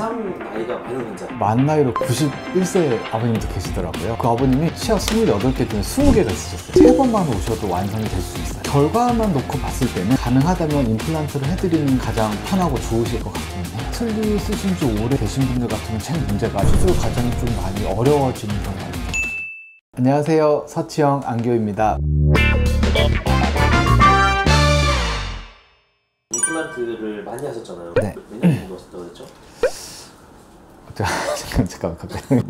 가장 나이가 많은 환자, 만 나이로 91세 아버님도 계시더라고요. 그 아버님이 치아 28개 중에 20개가 있으셨어요. 3번만 오셔도 완성이 될 수 있어요. 결과만 놓고 봤을 때는 가능하다면 임플란트를 해드리는 가장 편하고 좋으실 것 같긴 해요. 틀니 쓰신 지 오래 되신 분들 같으면 제일 문제가 수술 과정이 좀 많이 어려워지는 경우가 있죠. 안녕하세요, 서치형 안교입니다. 임플란트를 많이 하셨잖아요. 네. 몇 년 정도 하셨다고 했죠? 잠깐만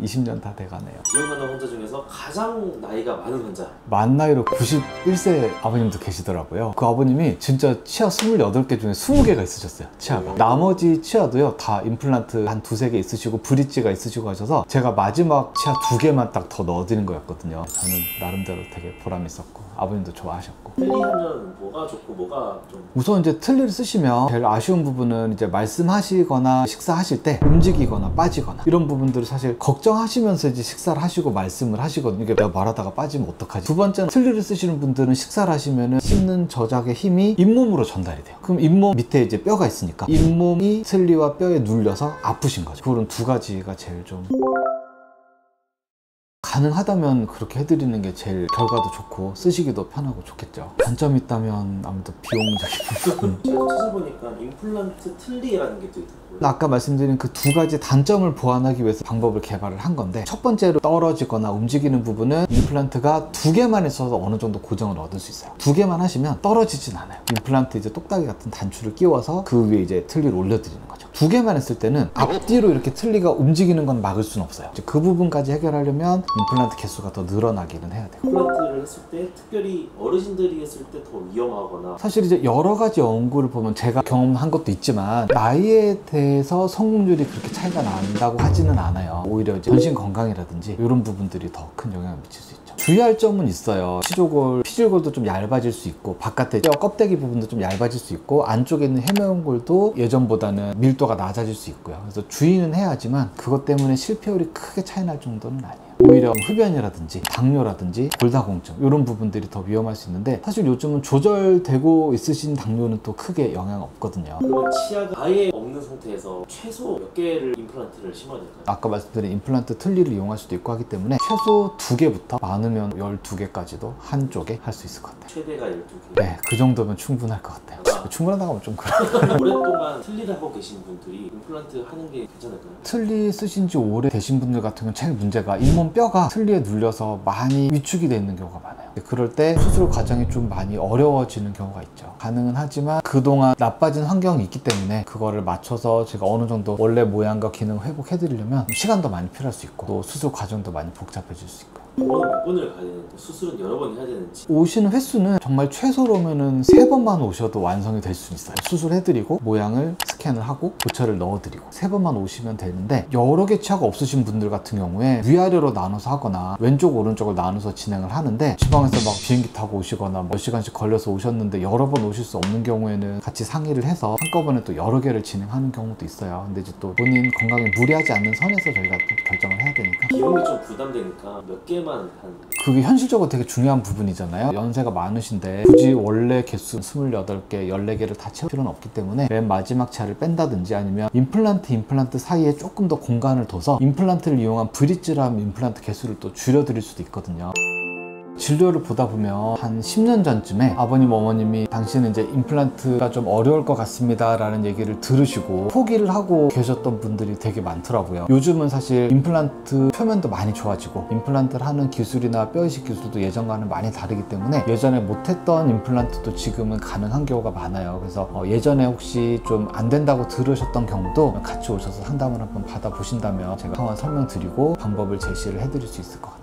20년 다 돼가네요. 기억나는 환자 중에서 가장 나이가 많은 환자, 만 나이로 91세 아버님도 계시더라고요. 그 아버님이 진짜 치아 28개 중에 20개가 있으셨어요. 치아가. 나머지 치아도요 다 임플란트 한 두세 개 있으시고 브릿지가 있으시고 하셔서 제가 마지막 치아 2개만 딱 더 넣어드린 거였거든요. 저는 나름대로 되게 보람 있었고 아버님도 좋아하셨고. 틀니하면 뭐가 좋고 뭐가 좀... 우선 이제 틀니를 쓰시면 제일 아쉬운 부분은 이제 말씀하시거나 식사하실 때 움직이거나 빠지거나 이런 부분들을 사실 걱정하시면서 이제 식사를 하시고 말씀을 하시거든요. 이게 내가 말하다가 빠지면 어떡하지? 두 번째는 틀니를 쓰시는 분들은 식사를 하시면은 씹는 저작의 힘이 잇몸으로 전달이 돼요. 그럼 잇몸 밑에 이제 뼈가 있으니까 잇몸이 틀니와 뼈에 눌려서 아프신 거죠. 그런 두 가지가 제일 좀 가능하다면 그렇게 해드리는 게 제일 결과도 좋고 쓰시기도 편하고 좋겠죠. 단점이 있다면 아무래도 비용적인 부분. 제가 찾아보니까 임플란트 틀니라는 게 또 있더라고요. 아까 말씀드린 그 두 가지 단점을 보완하기 위해서 방법을 개발을 한 건데, 첫 번째로 떨어지거나 움직이는 부분은 임플란트가 2개만 있어서 어느 정도 고정을 얻을 수 있어요. 2개만 하시면 떨어지진 않아요. 임플란트 이제 똑딱이 같은 단추를 끼워서 그 위에 이제 틀니를 올려드리는 거죠. 2개만 했을 때는 앞뒤로 이렇게 틀니가 움직이는 건 막을 수는 없어요. 이제 그 부분까지 해결하려면 임플란트 개수가 더 늘어나기는 해야 돼요. 임플란트를 했을 때 특별히 어르신들이 했을 때 더 위험하거나, 사실 이제 여러 가지 연구를 보면 제가 경험한 것도 있지만 나이에 대해서 성공률이 그렇게 차이가 난다고 하지는 않아요. 오히려 이제 전신 건강이라든지 이런 부분들이 더 큰 영향을 미칠 수 있죠. 주의할 점은 있어요. 피줄골도 좀 얇아질 수 있고, 바깥에 뼈 껍데기 부분도 좀 얇아질 수 있고, 안쪽에 있는 해면골도 예전보다는 밀도가 낮아질 수 있고요. 그래서 주의는 해야지만 그것 때문에 실패율이 크게 차이 날 정도는 아니에요. 오히려 흡연이라든지 당뇨라든지 골다공증 이런 부분들이 더 위험할 수 있는데, 사실 요즘은 조절되고 있으신 당뇨는 또 크게 영향 없거든요. 그러면 치아가 아예 없는 상태에서 최소 몇 개를 임플란트를 심어야 될까요? 아까 말씀드린 임플란트 틀니를 이용할 수도 있고 하기 때문에 최소 2개부터 많으면 12개까지도 한쪽에 할 수 있을 것 같아요. 최대가 12개? 네, 그 정도면 충분할 것 같아요. 충분하다고 하면 좀 그래요. 오랫동안 틀니를 하고 계신 분들이 임플란트 하는 게 괜찮을까요? 틀니 쓰신 지 오래 되신 분들 같은 경우는 제일 문제가 잇몸 뼈가 틀니에 눌려서 많이 위축이 되어 있는 경우가 많아요. 그럴 때 수술 과정이 좀 많이 어려워지는 경우가 있죠. 가능은 하지만 그동안 나빠진 환경이 있기 때문에 그거를 맞춰서 제가 어느 정도 원래 모양과 기능을 회복해 드리려면 시간도 많이 필요할 수 있고, 또 수술 과정도 많이 복잡해질 수 있고. 병원은 몇 번을 가야 되는지, 수술은 여러 번 해야 되는지. 오시는 횟수는 정말 최소로면은 3번만 오셔도 완성이 될 수 있어요. 수술해드리고 모양을 스캔을 하고 고철을 넣어드리고 3번만 오시면 되는데, 여러 개 치아가 없으신 분들 같은 경우에 위아래로 나눠서 하거나 왼쪽 오른쪽을 나눠서 진행을 하는데, 지방에서 막 비행기 타고 오시거나 몇 시간씩 걸려서 오셨는데 여러 번 오실 수 없는 경우에는 같이 상의를 해서 한꺼번에 또 여러 개를 진행하는 경우도 있어요. 근데 이제 또 본인 건강에 무리하지 않는 선에서 저희가 또 결정을 해야 되니까. 비용이 좀 부담되니까 몇 개만 한... 그게 현실적으로 되게 중요한 부분이잖아요. 연세가 많으신데 굳이 원래 개수 28개, 14개를 다 채울 필요는 없기 때문에 맨 마지막 치아를 뺀다든지, 아니면 임플란트 사이에 조금 더 공간을 둬서 임플란트를 이용한 브릿지라는 임플란트 개수를 또 줄여드릴 수도 있거든요. 진료를 보다 보면 한 10년 전쯤에 아버님 어머님이 당신은 이제 임플란트가 좀 어려울 것 같습니다 라는 얘기를 들으시고 포기를 하고 계셨던 분들이 되게 많더라고요. 요즘은 사실 임플란트 표면도 많이 좋아지고, 임플란트를 하는 기술이나 뼈이식 기술도 예전과는 많이 다르기 때문에 예전에 못했던 임플란트도 지금은 가능한 경우가 많아요. 그래서 예전에 혹시 좀 안 된다고 들으셨던 경우도 같이 오셔서 상담을 한번 받아보신다면 제가 상황 설명드리고 방법을 제시를 해드릴 수 있을 것 같아요.